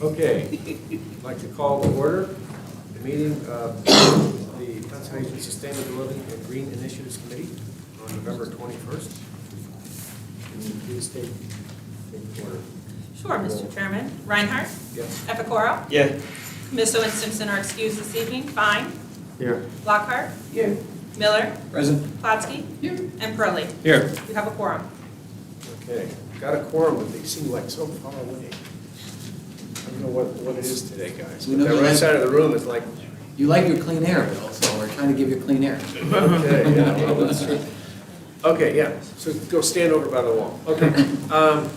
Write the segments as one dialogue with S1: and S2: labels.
S1: Okay, I'd like to call to order the meeting of the Conservation Sustainable Living and Green Initiatives Committee on November 21st. Can you please take the order?
S2: Sure, Mr. Chairman. Reinhardt?
S1: Yes.
S2: Epicoro?
S3: Yeah.
S2: Camiso and Simpson are excused this evening. Fine.
S1: Here.
S2: Lockhart?
S3: Here.
S2: Miller?
S3: Present.
S2: Plotsky?
S3: Here.
S2: And Pearlie.
S3: Here.
S2: We have a quorum.
S1: Okay, got a quorum, but they seem like so far away. I don't know what it is today, guys.
S4: We know
S1: The
S4: you
S1: right
S4: like-
S1: side of the room is like,
S4: You like your clean air, Bill, so we're trying to give you clean air.
S1: okay, yeah, well, that's true. Okay, yeah, so go stand over by the wall. Okay.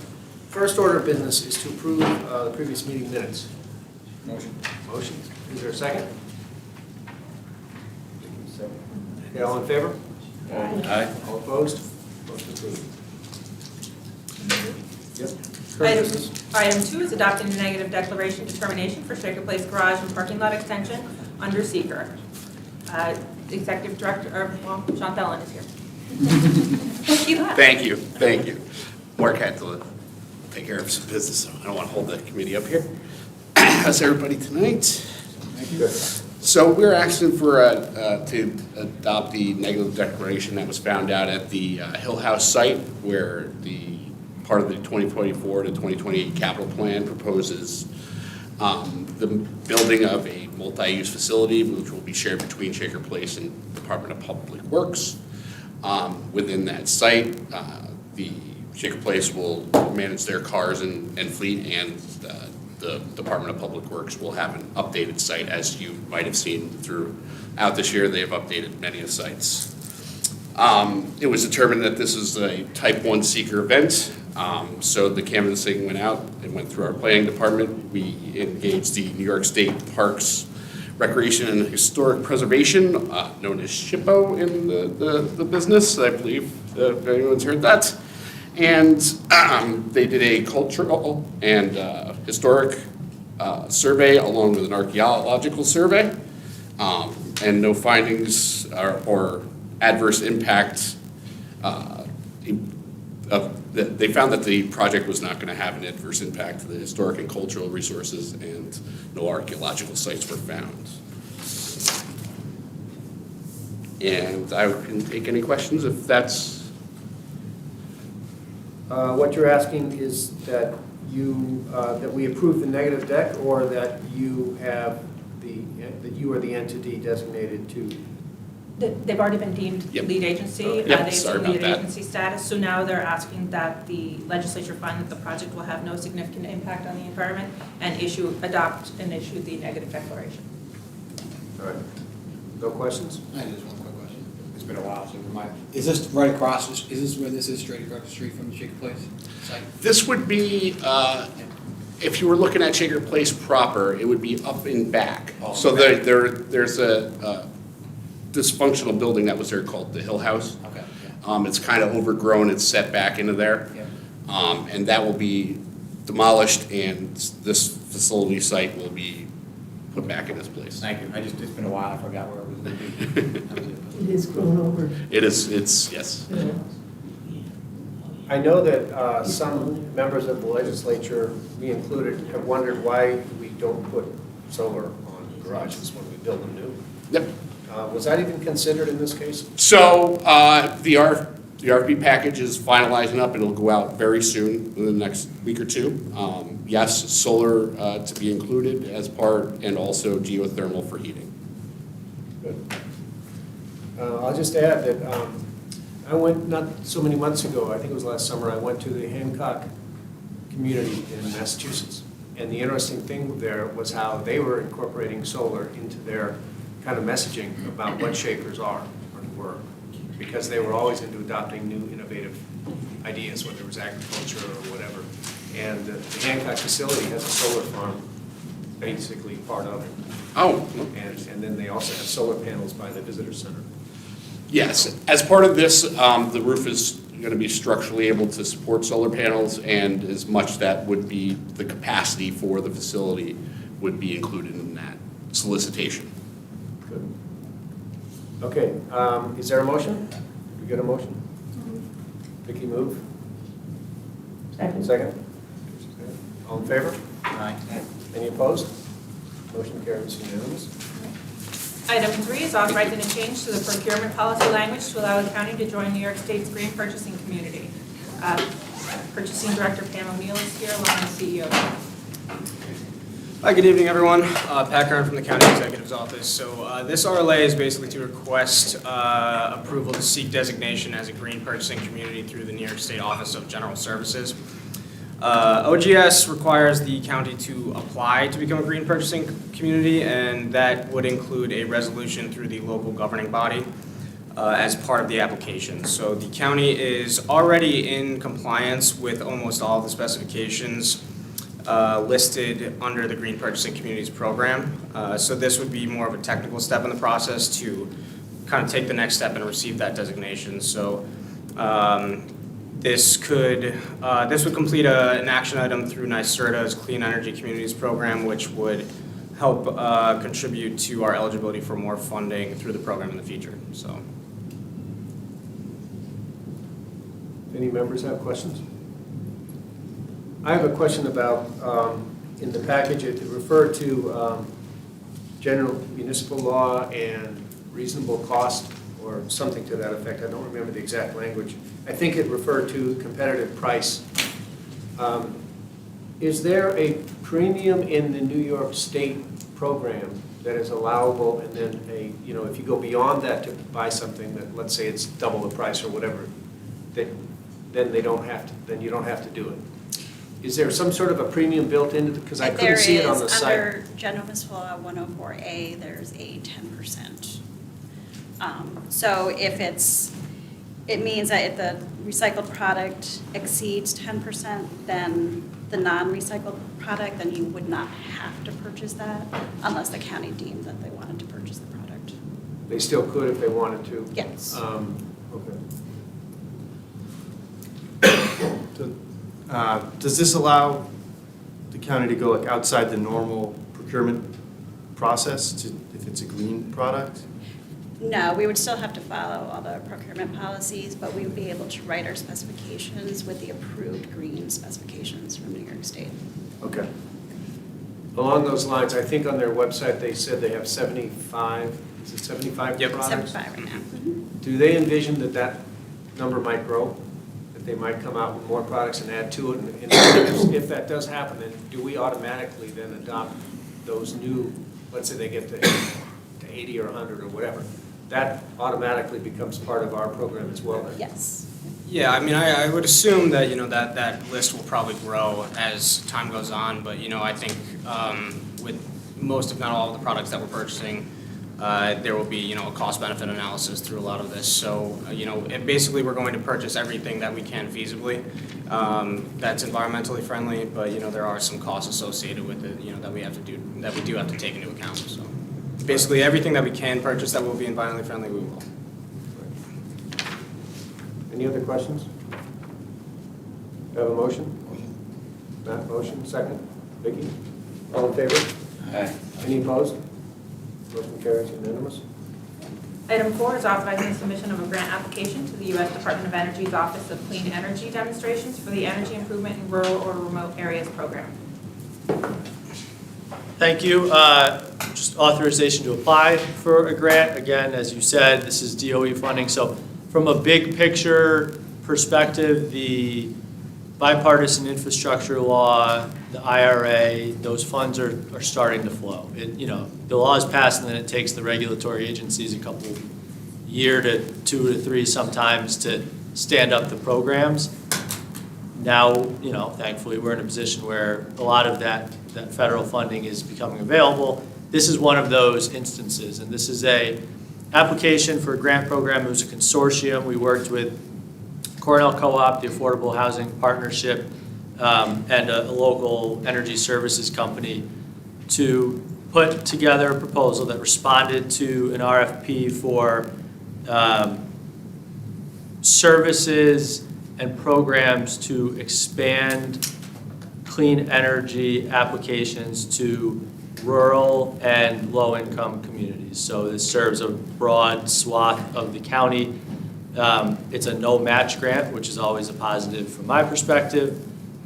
S1: First order of business is to approve the previous meeting minutes.
S3: Motion.
S1: Motion, is there a second? Okay, all in favor?
S3: Aye.
S1: All opposed? Motion approved. Yep. Current
S2: Item
S1: business.
S2: item 2 is adopting the negative declaration determination for Shaker Place Garage and Parking Lot Extension under seeker. Executive Director, Sean Thelen is here. He left.
S5: Thank you. Mark had to take care of some business, so I don't want to hold the committee up here. How's everybody tonight?
S1: Good.
S5: So we're asking for, to adopt the negative declaration that was found out at the Hill House site, where the part of the 2024 to 2028 capital plan proposes the building of a multi-use facility, which will be shared between Shaker Place and Department of Public Works. Within that site, the Shaker Place will manage their cars and fleet, and the Department of Public Works will have an updated site. As you might have seen throughout this year, they have updated many of the sites. It was determined that this is a type 1 seeker event, so the canvassing went out and went through our planning department. We engaged the New York State Parks Recreation and Historic Preservation, known as SHPO in the business, I believe, if anyone's heard that. And they did a cultural and historic survey along with an archaeological survey, and no findings or adverse impact. They found that the project was not going to have an adverse impact to the historic and cultural resources, and no archaeological sites were found. And I can take any questions if that's.
S1: What you're asking is that that we approve the negative deck, or that you have that you are the entity designated to?
S2: They've already been deemed
S5: Yep.
S2: lead agency.
S5: Yep,
S2: They
S5: sorry
S2: assume lead
S5: about that.
S2: agency status. So now they're asking that the legislature find that the project will have no significant impact on the environment and adopt and issue the negative declaration.
S1: All right. No questions?
S4: I just one quick question.
S3: It's been a while since my.
S4: Is this right across, is this where this is, straight across the street from the Shaker Place site?
S5: This would be, if you were looking at Shaker Place proper, it would be up and back.
S4: Oh,
S5: So
S4: back.
S5: there's a dysfunctional building that was there called the Hill House.
S4: Okay, yeah.
S5: It's kind of overgrown, it's set back into there.
S4: Yeah.
S5: And that will be demolished, and this facility site will be put back in its place.
S3: Thank you. It's been a while. I forgot where it was going to be.
S4: That was it.
S6: It is grown over.
S5: It's, yes.
S1: I know that some members of the legislature, me included, have wondered why we don't put solar on garages when we build them new.
S5: Yep.
S1: Was that even considered in this case?
S5: So, the RFP package is finalizing up. It'll go out very soon, in the next week or two. Yes, solar to be included as part, and also geothermal for heating.
S1: Good. I'll just add that I went, not so many months ago, I think it was last summer, I went to the Hancock community in Massachusetts. And the interesting thing there was how they were incorporating solar into their kind of messaging about what Shakers are or were, because they were always into adopting new innovative ideas, whether it was agriculture or whatever. And the Hancock facility has a solar farm, basically part of it.
S5: Oh,
S1: And then they also have solar panels by the visitor center.
S5: yes. As part of this, the roof is going to be structurally able to support solar panels, and as much that would be the capacity for the facility would be included in that solicitation.
S1: Good. Okay, is there a motion? Did we get a motion? Vicky move.
S6: Second.
S1: Second? All in favor?
S3: Aye.
S1: Any opposed? Motion carries unanimous.
S2: Item 3 is authorizing a change to the procurement policy language to allow the county to join New York State's green purchasing community. Purchasing Director Pam O'Neill is here along with CEO.
S6: Hi, good evening, everyone. Pat Kern from the County Executive's Office. So this RLA is basically to request approval to seek designation as a green purchasing community through the New York State Office of General Services. OGS requires the county to apply to become a green purchasing community, and that would include a resolution through the local governing body as part of the application. So the county is already in compliance with almost all of the specifications listed under the Green Purchasing Communities Program. So this would be more of a technical step in the process to kind of take the next step and receive that designation. So this would complete an action item through NYSERDA's Clean Energy Communities Program, which would help contribute to our eligibility for more funding through the program in the future. So,
S1: Any members have questions? I have a question about, in the package, it referred to general municipal law and reasonable cost, or something to that effect. I don't remember the exact language. I think it referred to competitive price. Is there a premium in the New York State program that is allowable, and then if you go beyond that to buy something that, let's say it's double the price or whatever, then you don't have to do it? Is there some sort of a premium built into it? Because I couldn't see it on the site.
S7: There is, under General Municipal Law 104A, there's a 10%. So if it means that if the recycled product exceeds 10%, then the non-recycled product, then you would not have to purchase that unless the county deemed that they wanted to purchase the product.
S1: They still could if they wanted to?
S7: Yes.
S1: Okay.
S8: Does this allow the county to go like outside the normal procurement process if it's a green product?
S7: No, we would still have to follow all the procurement policies, but we would be able to write our specifications with the approved green specifications from New York State.
S1: Okay. Along those lines, I think on their website, they said they have 75, is it 75
S6: Yep.
S1: products?
S7: 75 right now.
S1: Do they envision that number might grow? That they might come out with more products and add to it? And if that does happen, then do we automatically then adopt those new, let's say they get to 80 or 100 or whatever, that automatically becomes part of our program as well then?
S7: Yes.
S6: yeah, I mean, I would assume that, that list will probably grow as time goes on, but, I think with most, if not all, of the products that we're purchasing, there will be, a cost-benefit analysis through a lot of this. So, basically, we're going to purchase everything that we can feasibly that's environmentally friendly, but, there are some costs associated with it, that we do have to take into account, so. Basically, everything that we can purchase that will be environmentally friendly, we will.
S1: Any other questions? Do I have a motion? Matt, motion, second. Vicki? All in favor?
S3: Aye.
S1: Any opposed? Motion carries unanimous.
S2: Item 4 is authorizing the submission of a grant application to the U.S. Department of Energy's Office of Clean Energy Demonstrations for the Energy Improvement in Rural or Remote Areas Program.
S9: Thank you. Just authorization to apply for a grant. Again, as you said, this is DOE funding. So from a big picture perspective, the bipartisan infrastructure law, the IRA, those funds are starting to flow. The law is passed, and then it takes the regulatory agencies a couple year to 2 to 3 sometimes to stand up the programs. Now, thankfully, we're in a position where a lot of that federal funding is becoming available. This is one of those instances, and this is a application for a grant program. It was a consortium. We worked with Cornell Co-op, the Affordable Housing Partnership, and a local energy services company to put together a proposal that responded to an RFP for services and programs to expand clean energy applications to rural and low-income communities. So this serves a broad swath of the county. It's a no-match grant, which is always a positive from my perspective.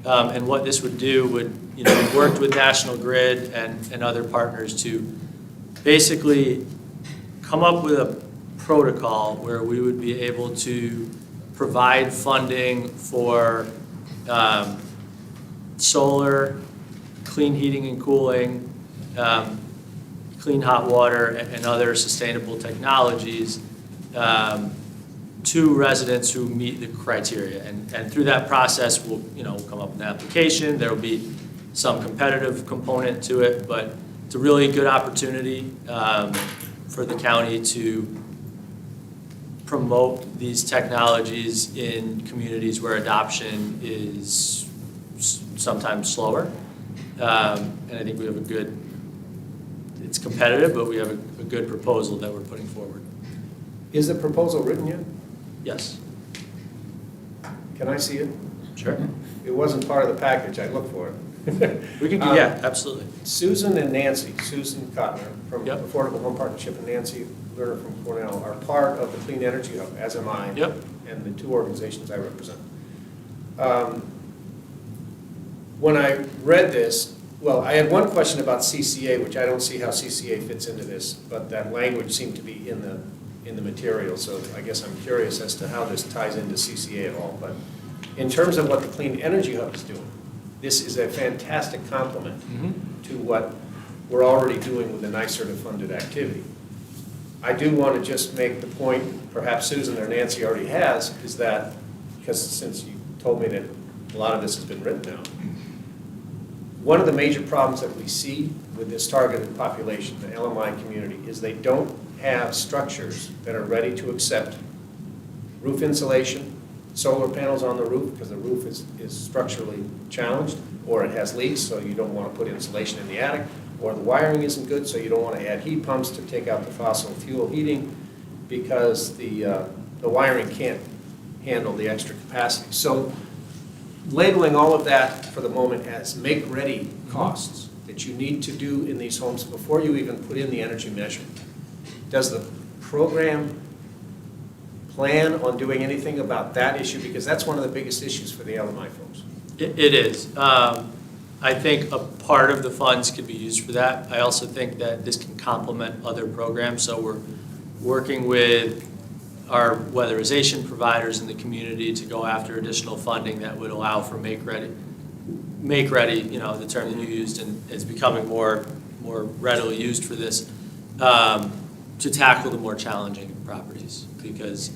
S9: And what this would do would, we've worked with National Grid and other partners to basically come up with a protocol where we would be able to provide funding for solar, clean heating and cooling, clean hot water, and other sustainable technologies to residents who meet the criteria. And through that process, we'll come up with an application. There will be some competitive component to it, but it's a really good opportunity for the county to promote these technologies in communities where adoption is sometimes slower. And I think we have a good, it's competitive, but we have a good proposal that we're putting forward.
S1: Is the proposal written yet?
S9: Yes.
S1: Can I see it?
S9: Sure.
S1: It wasn't part of the package, I looked for it.
S9: We can, yeah, absolutely.
S1: Susan and Nancy, Susan Cotner from
S9: Yep.
S1: Affordable Home Partnership and Nancy Lerner from Cornell are part of the Clean Energy Hub, as am I.
S9: Yep.
S1: And the two organizations I represent. When I read this, well, I had one question about CCA, which I don't see how CCA fits into this, but that language seemed to be in the material, so I guess I'm curious as to how this ties into CCA at all. But in terms of what the Clean Energy Hub is doing, this is a fantastic complement to what we're already doing with the NYSERDA funded activity. I do want to just make the point, perhaps Susan or Nancy already has, is that, because since you told me that a lot of this has been written down, one of the major problems that we see with this targeted population, the LMI community, is they don't have structures that are ready to accept roof insulation, solar panels on the roof, because the roof is structurally challenged, or it has leaks, so you don't want to put insulation in the attic, or the wiring isn't good, so you don't want to add heat pumps to take out the fossil fuel heating, because the wiring can't handle the extra capacity. So labeling all of that for the moment as make-ready costs that you need to do in these homes before you even put in the energy measurement. Does the program plan on doing anything about that issue? Because that's one of the biggest issues for the LMI folks.
S9: It is. I think a part of the funds could be used for that. I also think that this can complement other programs. So we're working with our weatherization providers in the community to go after additional funding that would allow for make ready, the term that you used, and it's becoming more readily used for this, to tackle the more challenging properties. Because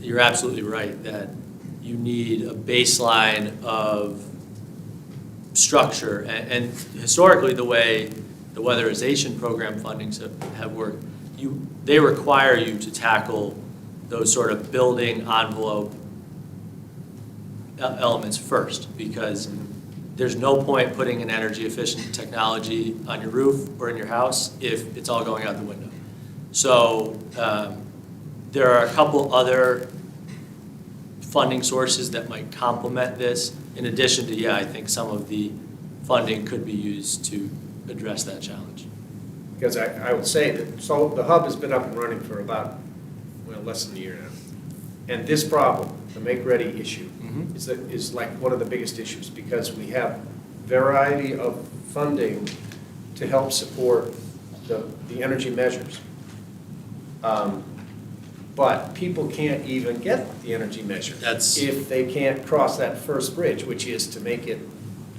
S9: you're absolutely right that you need a baseline of structure. And historically, the way the weatherization program fundings have worked, they require you to tackle those sort of building envelope elements first, because there's no point putting an energy efficient technology on your roof or in your house if it's all going out the window. So there are a couple other funding sources that might complement this, in addition to, I think some of the funding could be used to address that challenge.
S1: Because I would say that, so the hub has been up and running for about, less than a year now. And this problem, the make-ready issue, is like one of the biggest issues, because we have variety of funding to help support the energy measures. But people can't even get the energy measure if they can't cross that first bridge, which is to make it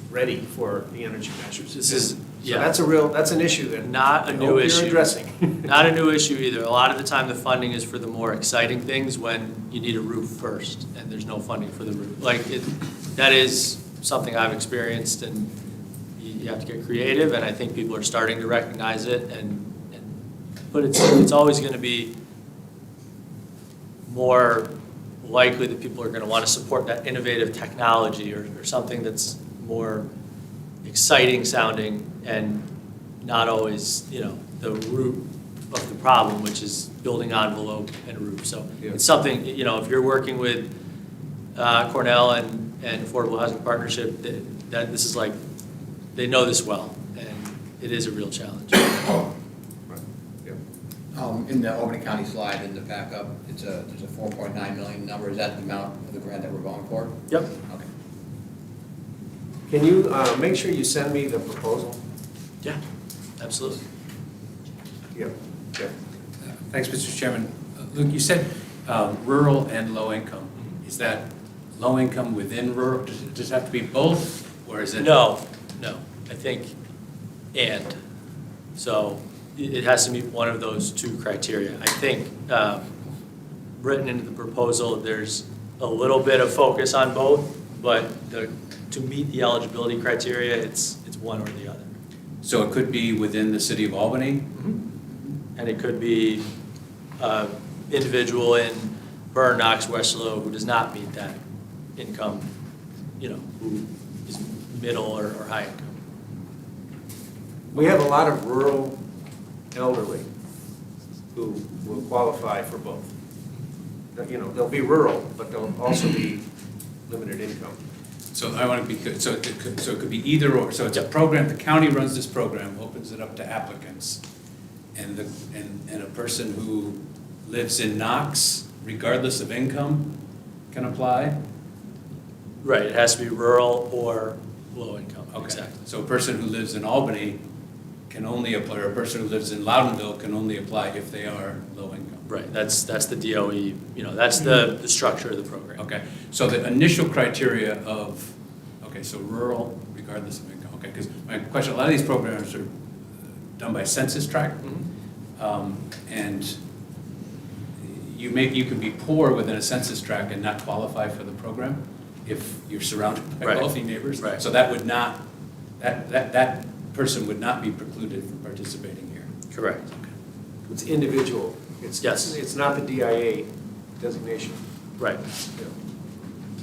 S1: ready for the energy measures. That's an issue that
S9: not a new issue.
S1: You're addressing.
S9: Not a new issue either. A lot of the time, the funding is for the more exciting things when you need a roof first, and there's no funding for the roof. That is something I've experienced, and you have to get creative. And I think people are starting to recognize it. But it's always going to be more likely that people are going to want to support that innovative technology or something that's more exciting sounding and not always, the root of the problem, which is building envelope and roof. So it's something, if you're working with Cornell and Affordable Housing Partnership, that this is like, they know this well, and it is a real challenge.
S3: In the Albany County slide in the backup, there's a 4.9 million number. Is that the amount of the grant that we're going for?
S9: Yep.
S3: Okay.
S1: Can you make sure you send me the proposal?
S9: Yeah, absolutely.
S1: Yep. Yep.
S10: Thanks, Mr. Chairman. Luke, you said rural and low income. Is that low income within rural? Does it have to be both, or is it?
S9: No, I think and. So it has to meet one of those two criteria. I think written into the proposal, there's a little bit of focus on both, but to meet the eligibility criteria, it's one or the other.
S10: So it could be within the city of Albany?
S9: And it could be individual in Bern, Knox, Westerlo who does not meet that income, who is middle or high income.
S1: We have a lot of rural elderly who will qualify for both. They'll be rural, but they'll also be limited income.
S10: So I want to be good. So it could be either or. So it's a program, the county runs this program, opens it up to applicants. And a person who lives in Knox, regardless of income, can apply?
S9: Right, it has to be rural or low income.
S10: Okay.
S9: Exactly.
S10: So a person who lives in Albany can only apply, or a person who lives in Loudonville can only apply if they are low income?
S9: Right, that's the DOE, that's the structure of the program.
S10: Okay, so the initial criteria of, so rural regardless of income, okay, because my question, a lot of these programs are done by census tract, and you can be poor within a census tract and not qualify for the program if you're surrounded by
S9: Right.
S10: wealthy neighbors.
S9: Right.
S10: So that would not, that person would not be precluded from participating here.
S9: Correct.
S1: It's individual.
S9: Yes.
S1: It's not the DIA designation.
S9: Right.
S1: Yeah.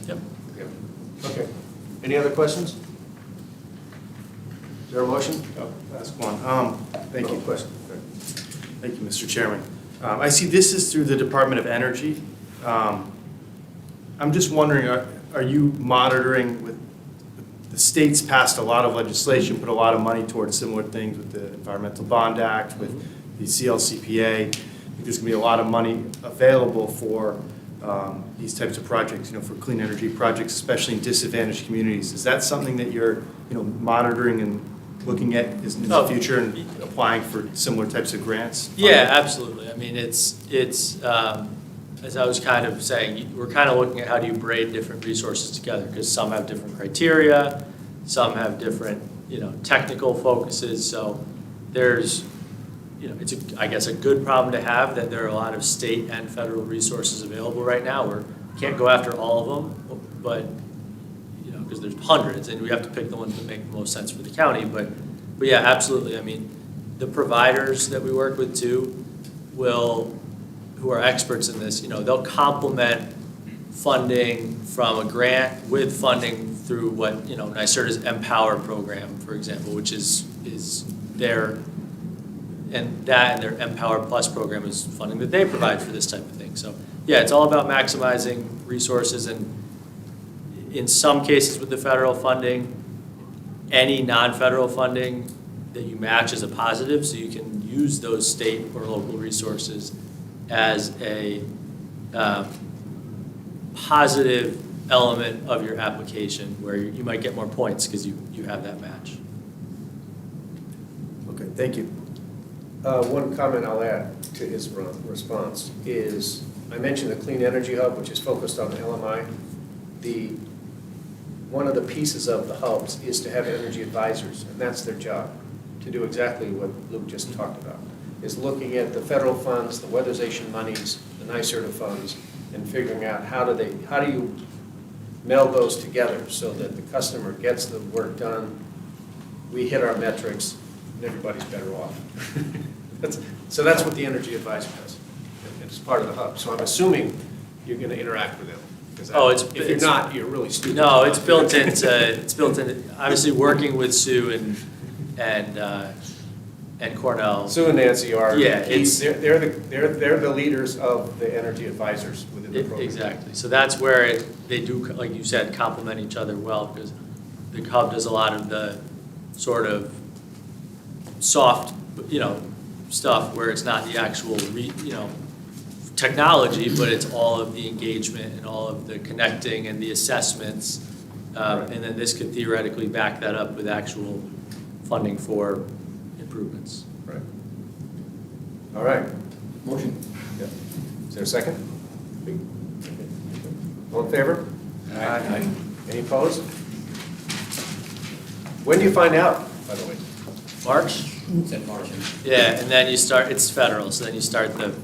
S9: Yep.
S1: Yeah. Okay. Any other questions? Is there a motion?
S8: Last one. Thank you.
S1: No question.
S8: Thank you, Mr. Chairman. I see this is through the Department of Energy. I'm just wondering, are you monitoring with, the state's passed a lot of legislation, put a lot of money towards similar things with the Environmental Bond Act, with the CLCPA. I think there's going to be a lot of money available for these types of projects, for clean energy projects, especially in disadvantaged communities. Is that something that you're, monitoring and looking at in the future and applying for similar types of grants?
S9: Yeah, absolutely. I mean, it's as I was kind of saying, we're kind of looking at how do you braid different resources together, because some have different criteria, some have different, technical focuses. So there's, it's I guess a good problem to have that there are a lot of state and federal resources available right now. We can't go after all of them, but because there's hundreds, and we have to pick the ones that make the most sense for the county. But yeah, absolutely. I mean, the providers that we work with too who are experts in this, they'll complement funding from a grant with funding through what, NYSERDA's Empower program, for example, which is their, and their Empower Plus program is funding that they provide for this type of thing. So yeah, it's all about maximizing resources, and in some cases with the federal funding, any non-federal funding that you match is a positive, so you can use those state or local resources as a positive element of your application where you might get more points because you have that match.
S8: Okay, thank you.
S1: One comment I'll add to his response is, I mentioned the Clean Energy Hub, which is focused on the LMI. One of the pieces of the hubs is to have energy advisors, and that's their job, to do exactly what Luke just talked about, is looking at the federal funds, the weatherization monies, the NYSERDA funds, and figuring out how do you meld those together so that the customer gets the work done, we hit our metrics, and everybody's better off. So that's what the energy advisor does. It's part of the hub. So I'm assuming you're going to interact with them. If you're not, you're really stupid.
S9: No, it's built into, obviously working with Sue and Cornell.
S1: Sue and Nancy are,
S9: Yeah,
S1: they're the leaders of the energy advisors within the program.
S9: Exactly. So that's where they do, like you said, complement each other well, because the hub does a lot of the sort of soft, stuff where it's not the actual, technology, but it's all of the engagement and all of the connecting and the assessments And then this could theoretically back that up with actual funding for improvements.
S1: Right. All right.
S3: Motion.
S1: Yeah. Is there a second? All in favor?
S3: Aye.
S1: Any opposed? When do you find out, by the way?
S9: March?
S3: Said Martian.
S9: Yeah, and then you start, it's federal, so then you start the,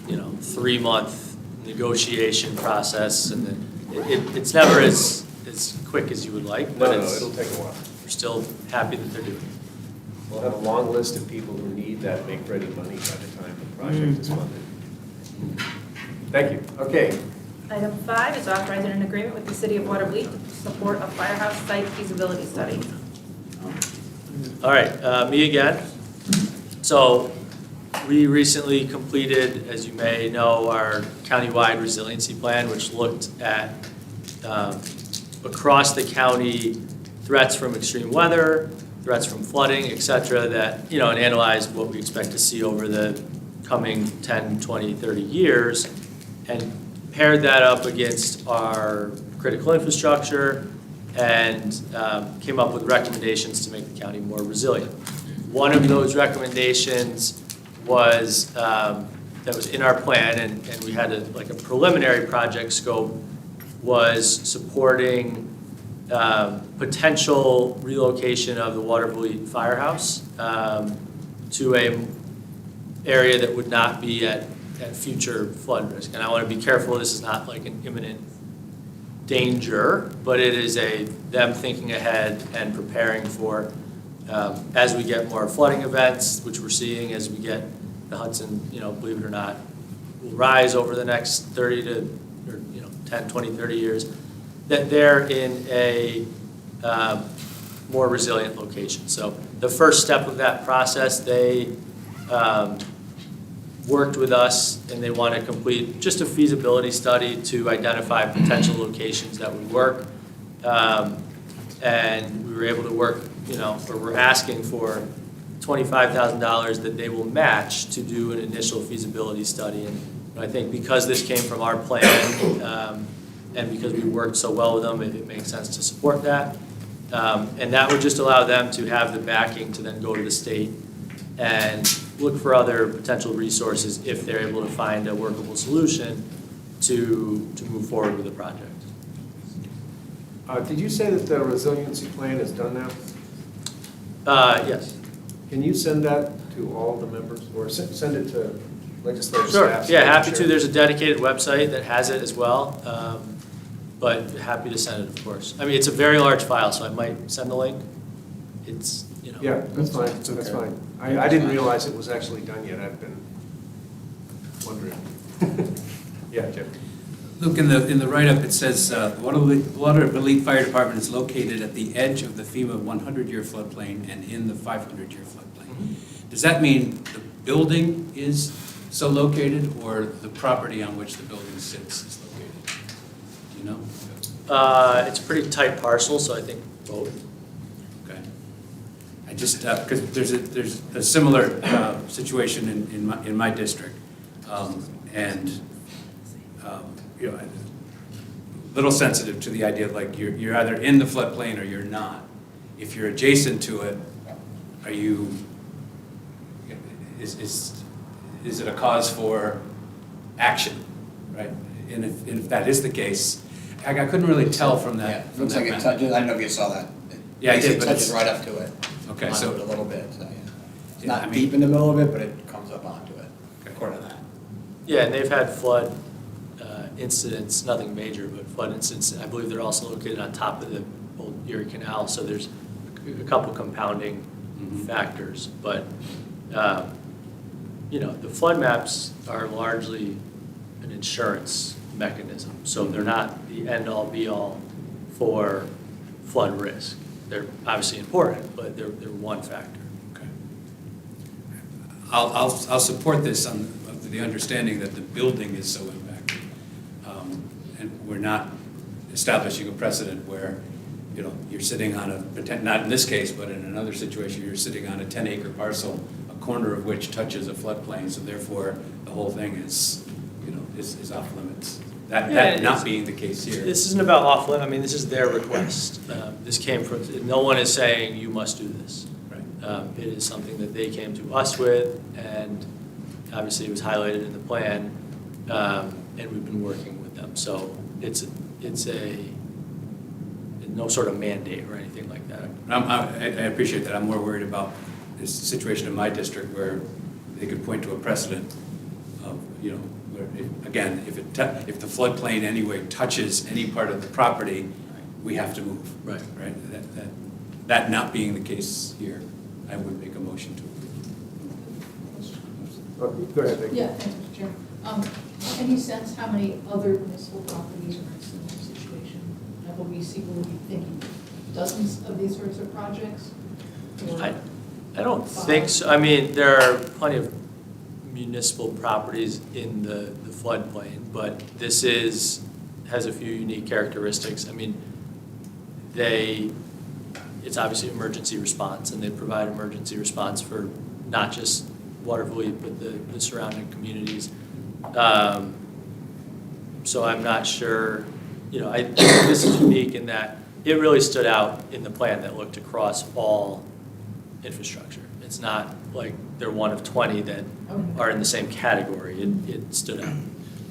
S9: 3-month negotiation process, and then it's never as quick as you would like,
S1: No,
S9: but
S1: no, it'll take a while.
S9: we're still happy that they're doing it.
S1: We'll have a long list of people who need that make-ready money by the time the project is funded. Thank you. Okay.
S2: Item 5 is authorizing an agreement with the City of Watervliet to support a firehouse site feasibility study.
S9: All right, me again. So we recently completed, as you may know, our countywide resiliency plan, which looked at across the county threats from extreme weather, threats from flooding, et cetera, that, and analyzed what we expect to see over the coming 10, 20, 30 years, and paired that up against our critical infrastructure and came up with recommendations to make the county more resilient. One of those recommendations was, that was in our plan, and we had a preliminary project scope, was supporting potential relocation of the Watervliet Firehouse to a area that would not be at future flood risk. And I want to be careful, this is not like an imminent danger, but it is them thinking ahead and preparing for, as we get more flooding events, which we're seeing as we get the Hudson, believe it or not, will rise over the next 10, 20, 30 years, that they're in a more resilient location. So the first step of that process, they worked with us, and they want to complete just a feasibility study to identify potential locations that would work. And we were able to work, or we're asking for $25,000 that they will match to do an initial feasibility study. And I think because this came from our plan, and because we worked so well with them, it makes sense to support that. And that would just allow them to have the backing to then go to the state and look for other potential resources if they're able to find a workable solution to move forward with the project.
S1: Did you say that the resiliency plan is done now?
S9: Yes.
S1: Can you send that to all the members, or send it to legislative
S9: Sure,
S1: staff?
S9: yeah, happy to. There's a dedicated website that has it as well, but happy to send it, of course. I mean, it's a very large file, so I might send the link. It's,
S1: Yeah, that's fine, that's fine. I didn't realize it was actually done yet, I've been wondering. Yeah, Jim?
S10: Luke, in the write-up, it says, Watervliet Fire Department is located at the edge of the FEMA 100-year floodplain and in the 500-year floodplain. Does that mean the building is so located, or the property on which the building sits is located? Do you know?
S9: It's a pretty tight parcel, so I think both.
S10: Okay. I just, because there's a similar situation in my district, and a little sensitive to the idea of like you're either in the floodplain or you're not. If you're adjacent to it, are you? Is it a cause for action, right? And if that is the case, I couldn't really tell from that.
S3: Yeah,
S10: from
S3: looks
S10: that
S3: like it
S10: map.
S3: touches, I don't know if you saw that.
S10: Yeah, I did,
S3: Basically
S10: but
S3: touches
S10: it's-
S3: right up to it.
S10: Okay,
S3: Onto
S10: so-
S3: it a little bit, so, yeah. It's
S10: Yeah, I
S3: not
S10: mean-
S3: deep in the middle of it, but it comes up onto it, according to that.
S9: Yeah, and they've had flood incidents, nothing major, but flood incidents. I believe they're also located on top of the old Erie Canal, so there's a couple compounding factors. But, the flood maps are largely an insurance mechanism. So they're not the end-all, be-all for flood risk. They're obviously important, but they're one factor.
S10: Okay. I'll support this on the understanding that the building is so impacted. And we're not establishing a precedent where, you're sitting on not in this case, but in another situation, you're sitting on a 10-acre parcel, a corner of which touches a floodplain, so therefore the whole thing is off limits. That
S9: Yeah,
S10: not being the case here.
S9: This isn't about off-limit, I mean, this is their request. This came from, no one is saying you must do this.
S10: Right.
S9: It is something that they came to us with, and obviously it was highlighted in the plan, and we've been working with them. So it's no sort of mandate or anything like that.
S10: I appreciate that. I'm more worried about this situation in my district where they could point to a precedent of, you know, where again, if the floodplain anyway touches any part of the property, we have to move.
S9: Right.
S10: Right? That not being the case here, I would make a motion to approve.
S1: Go ahead, Vicky.
S11: Yeah, thanks, Mr. Chairman. Any sense how many other municipal properties are in a similar situation? Will we be thinking dozens of these sorts of projects? Or
S9: I don't think so. I mean, there are plenty of municipal properties in the floodplain, but this has a few unique characteristics. I mean, it's obviously emergency response, and they provide emergency response for not just Waterville, but the surrounding communities. So I'm not sure, you know, I think this is unique in that it really stood out in the plan that looked across all infrastructure. It's not like they're one of 20 that are in the same category. It stood out.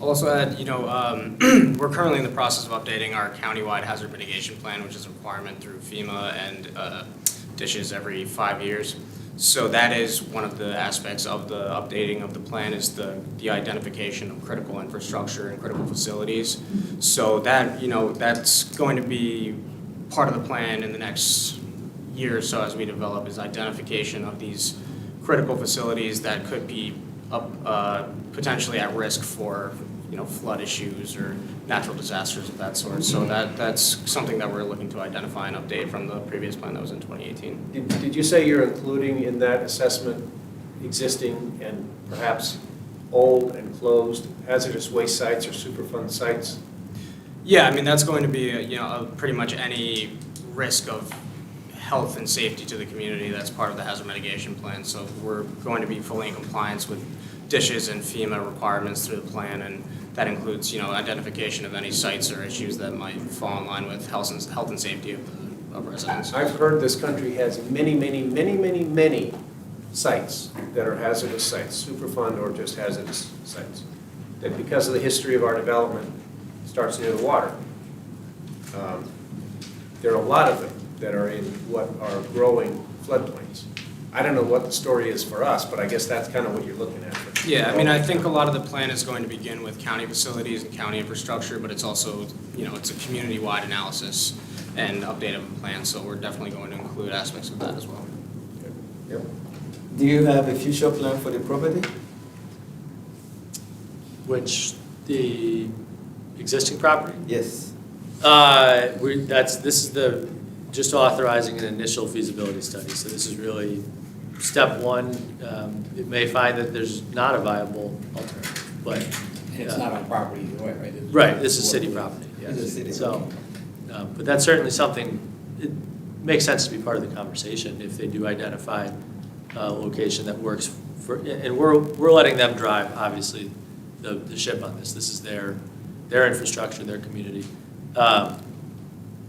S6: I'll also add, you know, we're currently in the process of updating our countywide hazard mitigation plan, which is a requirement through FEMA and dishes every 5 years. So that is one of the aspects of the updating of the plan is the identification of critical infrastructure and critical facilities. So that, you know, that's going to be part of the plan in the next year or so as we develop is identification of these critical facilities that could be potentially at risk for, you know, flood issues or natural disasters of that sort. So that's something that we're looking to identify and update from the previous plan that was in 2018.
S1: Did you say you're including in that assessment existing and perhaps old and closed hazardous waste sites or Superfund sites?
S6: Yeah, I mean, that's going to be, you know, pretty much any risk of health and safety to the community that's part of the hazard mitigation plan. So we're going to be fully in compliance with dishes and FEMA requirements through the plan, and that includes, you know, identification of any sites or issues that might fall in line with health and safety of residents.
S1: I've heard this country has many sites that are hazardous sites, Superfund or just hazardous sites, that because of the history of our development starts near the water. There are a lot of them that are in what are growing floodplains. I don't know what the story is for us, but I guess that's kind of what you're looking at.
S6: Yeah, I mean, I think a lot of the plan is going to begin with county facilities and county infrastructure, but it's also, you know, it's a community-wide analysis and update of the plan, so we're definitely going to include aspects of that as well.
S1: Yep.
S12: Do you have a future plan for the property?
S9: Which, the existing property?
S12: Yes.
S9: This is just authorizing an initial feasibility study, so this is really step one. It may find that there's not a viable alternative, but.
S3: And it's not on property either way, right?
S9: Right, this is city property, yes.
S12: It's a city.
S9: So, but that's certainly something, it makes sense to be part of the conversation if they do identify a location that works for, and we're letting them drive, obviously, the ship on this. This is their infrastructure, their community.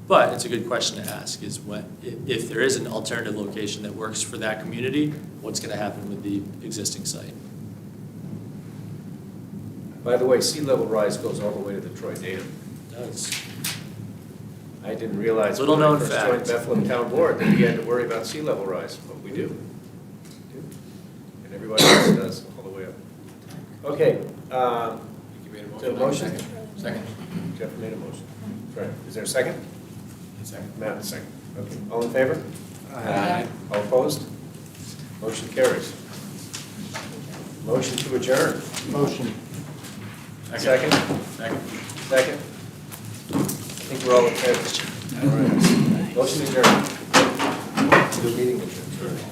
S9: But it's a good question to ask is if there is an alternative location that works for that community, what's going to happen with the existing site?
S1: By the way, sea level rise goes all the way to the Troy Dam.
S9: That's
S1: I didn't realize
S9: Little
S1: when I
S9: known
S1: first
S9: fact.
S1: joined Bethlehem Town Board that you had to worry about sea level rise, but we do. And everybody else does, all the way up. Okay,
S3: You made a
S1: so motion?
S3: Second.
S1: Jeff made a motion. Right, is there a second?
S3: Second.
S1: Matt, second. Okay, all in favor?
S3: Aye.
S1: All opposed? Motion carries. Motion to adjourn.
S8: Motion.
S1: Second?
S3: Second.
S1: Second? I think we're all in favor. All right. Motion adjourned. The meeting adjourned.